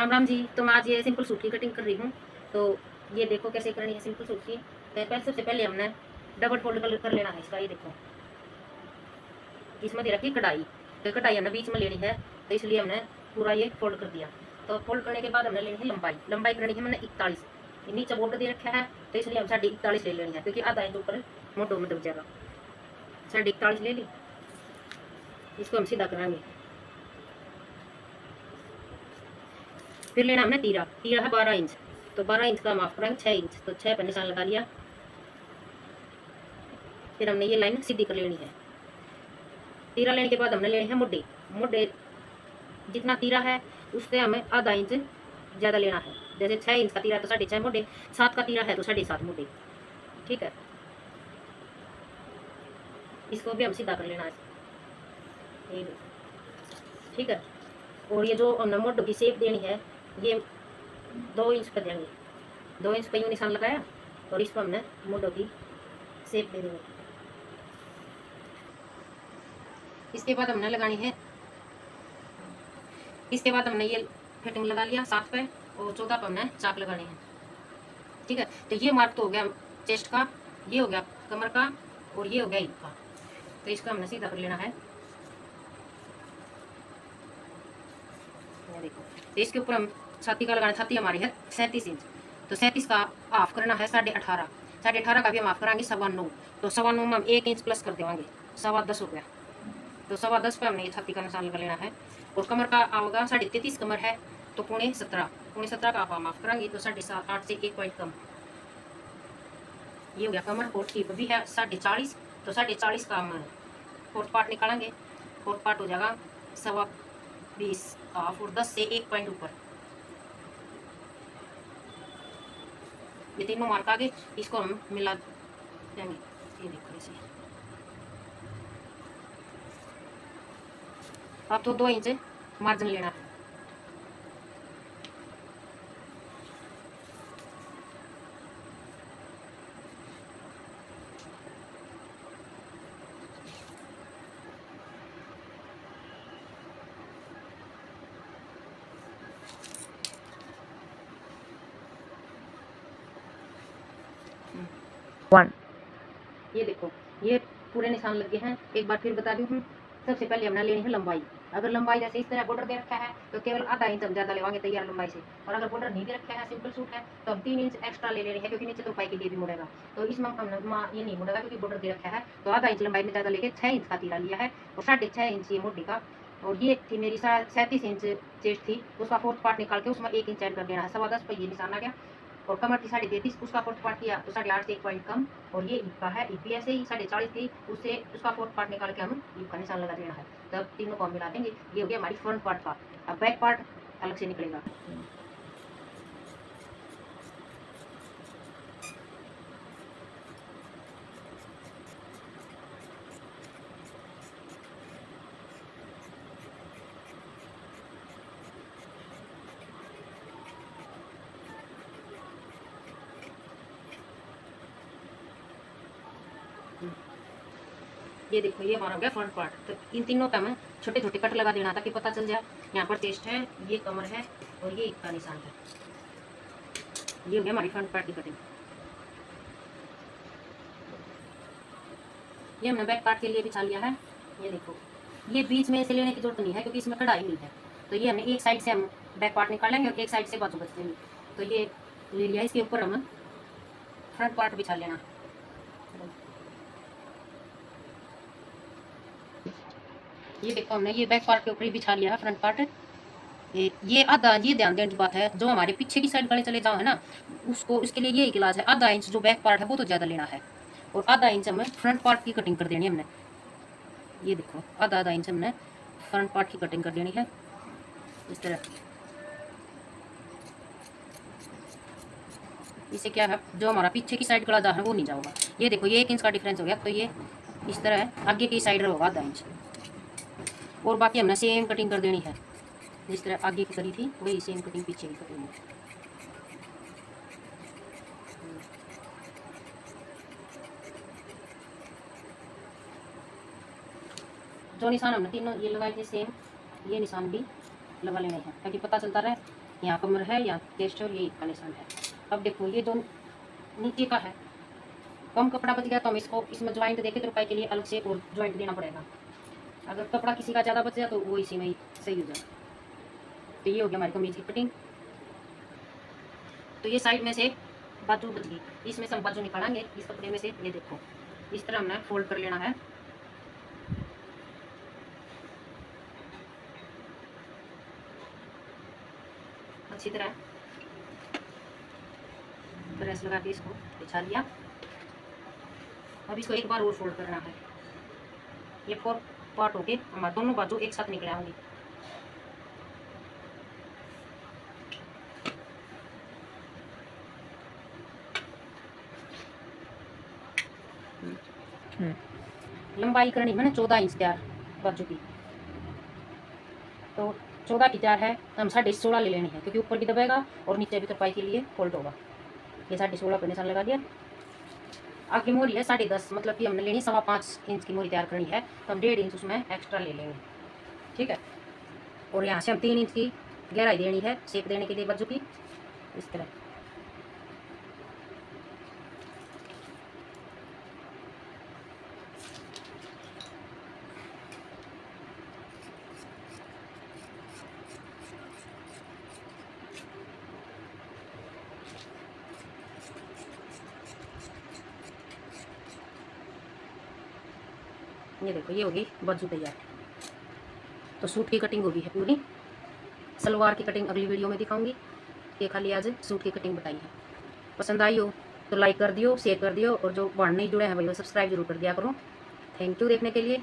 राम राम जी। तो मैं आज ये सिंपल सूट की कटिंग कर रही हूँ। तो ये देखो कैसे करनी है सिंपल सूट की। तो पहले सबसे पहले हमने डबल फोल्ड कर लेना है इसका। ये देखो इसमें दे रखी कढ़ाई, तो कढ़ाई हमने बीच में लेनी है, तो इसलिए हमने पूरा ये फोल्ड कर दिया। तो फोल्ड करने के बाद हमने लेनी है लंबाई। लंबाई करनी है मैंने 41। नीचे बॉर्डर दे रखा है, तो इसलिए हम 41.5 ले लेनी है, क्योंकि आधा इंच ऊपर मोटो में दब जाएगा। 41.5 ले ली। इसको हम सीधा कराएंगे। फिर लेना हमने तीरा। तीरा है 12 इंच, तो 12 इंच का माफ कराएंगे 6 इंच, तो 6 पर निशान लगा लिया। फिर हमने ये लाइन सीधी कर लेनी है। तीरा लेने के बाद हमने लेनी है मुड्ढे। मुड्ढे जितना तीरा है उससे हमें आधा इंच ज़्यादा लेना है। जैसे 6 इंच का तीरा तो 6.5 मुड्ढे, 7 का तीरा है तो 7.5 मुड्ढे। ठीक है, इसको भी हम सीधा कर लेना है। ये ठीक है। और ये जो हमने मुड्ढे की शेप देनी है, ये 2 इंच पर देंगे। 2 इंच पर यूँ निशान लगाया और इस पर हमने मुड्ढों की शेप दे देंगे। इसके बाद हमने लगानी है, इसके बाद हमने ये फिटिंग लगा लिया 7 पे, और 14 पे हमने चाक लगाने हैं। ठीक है, तो ये मार्क तो हो गया चेस्ट का, ये हो गया कमर का, और ये हो गया हिप का। तो इसको हमने सीधा कर लेना है। ये देखो, तो इसके ऊपर हम छाती का लगाना। छाती हमारी है 37 इंच, तो 37 का हाफ करना है 18.5। 18.5 का भी हम हाफ कराएंगे 9.25। तो 9.25 में हम 1 इंच प्लस कर देंगे, 10.25 हो गया। तो 10.25 पे हमने ये छाती का निशान लगा लेना है। और कमर का होगा 33.5 कमर है, तो 17.5। 17.5 का आप माफ कराएंगे, तो 7.5 8 से 1 पॉइंट कम। ये हो गया कमर। और हिप भी है 40.5, तो 40.5 का हम फोर्थ पार्ट निकालेंगे। फोर्थ पार्ट हो जाएगा 20.25 हाफ, और 10 से 1 पॉइंट ऊपर। ये तीनों मार्क आगे, इसको हम मिला देंगे। ये देखो ऐसे। अब तो 2 इंच मार्जिन लेना है। ये देखो ये पूरे निशान लग गए हैं। एक बार फिर बता दूं हूँ, सबसे पहले हमने लेनी है लंबाई। अगर लंबाई जैसे इस तरह बॉर्डर दे रखा है तो केवल आधा इंच हम ज़्यादा लेवाएंगे तैयार लंबाई से। और अगर बॉर्डर नहीं दे रखा है, सिंपल सूट है, तो हम 3 इंच एक्स्ट्रा ले लेनी है, क्योंकि नीचे तुरपाई के लिए भी मुड़ेगा। तो इसमें हम ये नहीं मुड़ेगा क्योंकि बॉर्डर दे रखा है। तो आधा इंच लंबाई में ज़्यादा लेके 6 इंच का तीरा लिया है, और 6.5 इंच ये मोटी का। और ये थी मेरी 37 इंच चेस्ट थी, उसका फोर्थ पार्ट निकाल के उसमें 1 इंच ऐड कर देना है। 10.25 पर ये निशान आ गया। और कमर थी 33.5, उसका फोर्थ पार्ट किया तो 8.5 से 1 पॉइंट कम। और ये हिप का है, हिप ऐसे ही 40.5 थी, उससे उसका फोर्थ पार्ट निकाल के हम हिप का निशान लगा देना है। तब तीनों को हम मिला देंगे। ये हो गया हमारी फ्रंट पार्ट का। अब बैक पार्ट अलग से निकलेगा। ये देखो ये हमारा हो गया फ्रंट पार्ट। तो इन तीनों का हमें छोटे छोटे कट लगा देना ताकि पता चल जाए यहाँ पर चेस्ट है, ये कमर है, और ये हिप का निशान है। ये हो गया हमारी फ्रंट पार्ट की कटिंग। ये हमने बैक पार्ट के लिए बिछा लिया है। ये देखो ये बीच में से लेने की जरूरत नहीं है, क्योंकि इसमें कढ़ाई नहीं है। तो ये हमने एक साइड से हम बैक पार्ट निकालेंगे और एक साइड से बाजू बच देंगे। तो ये ले लिया, इसके ऊपर हम फ्रंट पार्ट बिछा लेना। ये देखो हमने ये बैक पार्ट के ऊपर ही बिछा लिया है फ्रंट पार्ट। ये आधा, ये ध्यान देने की बात है, जो हमारे पीछे की साइड गले चले जाओ है ना, उसको उसके लिए ये इलाज है। आधा इंच जो बैक पार्ट है वो तो ज़्यादा लेना है, और आधा इंच हमें फ्रंट पार्ट की कटिंग कर देनी है हमने। ये देखो आधा इंच हमने फ्रंट पार्ट की कटिंग कर देनी है इस तरह। इससे क्या है, जो हमारा पीछे की साइड गला जा है वो नहीं जाएगा। ये देखो ये 1 इंच का डिफरेंस हो गया, तो ये इस तरह है, आगे की साइड होगा आधा इंच। और बाकी हमने सेम कटिंग कर देनी है, जिस तरह आगे की करी थी वही सेम कटिंग पीछे की करेंगे। जो निशान हमने तीनों ये लगाए थे सेम, ये निशान भी लगा लेने हैं ताकि पता चलता रहे यहाँ कमर है, यहाँ चेस्ट और ये का निशान है। अब देखो ये जो नीचे का है, कम कपड़ा बच गया तो हम इसको इसमें ज्वाइंट देके तुरपाई के लिए अलग से और ज्वाइंट देना पड़ेगा। अगर कपड़ा किसी का ज़्यादा बच गया तो वो इसी में ही सही हो जाए। तो ये हो गया हमारी कमीज की कटिंग। तो ये साइड में से बाजू बच गई, इसमें से हम बाजू निकालेंगे इस कपड़े में से। ये देखो इस तरह हमने फोल्ड कर लेना है। अच्छी तरह प्रेस लगा के इसको बिछा लिया। अब इसको एक बार और फोल्ड करना है। ये 4 पार्ट होके हमारे दोनों बाजू एक साथ निकल आएंगे। लंबाई करनी है ना 14 इंच तैयार बाजू की, तो 14 की तैयार है तो हम 16.5 ले लेनी है, क्योंकि ऊपर भी दबेगा और नीचे भी तुरपाई के लिए फोल्ड होगा। ये 16.5 पे निशान लगा दिया। आगे मोरी है 10.5, मतलब कि हमने लेनी 5.25 इंच की मोरी तैयार करनी है, तो हम 1.5 इंच उसमें एक्स्ट्रा ले लेंगे। ठीक है, और यहाँ से हम 3 इंच की गहराई देनी है शेप देने के लिए बाजू की, इस तरह। ये देखो ये होगी बाजू तैयार। तो सूट की कटिंग होगी है पूरी। सलवार की कटिंग अगली वीडियो में दिखाऊंगी। ये खाली आज सूट की कटिंग बताई है। पसंद आई हो तो लाइक कर दियो, शेयर कर दियो, और जो नहीं जुड़े हैं भाई वो सब्सक्राइब जरूर कर दिया करो। थैंक यू देखने के लिए।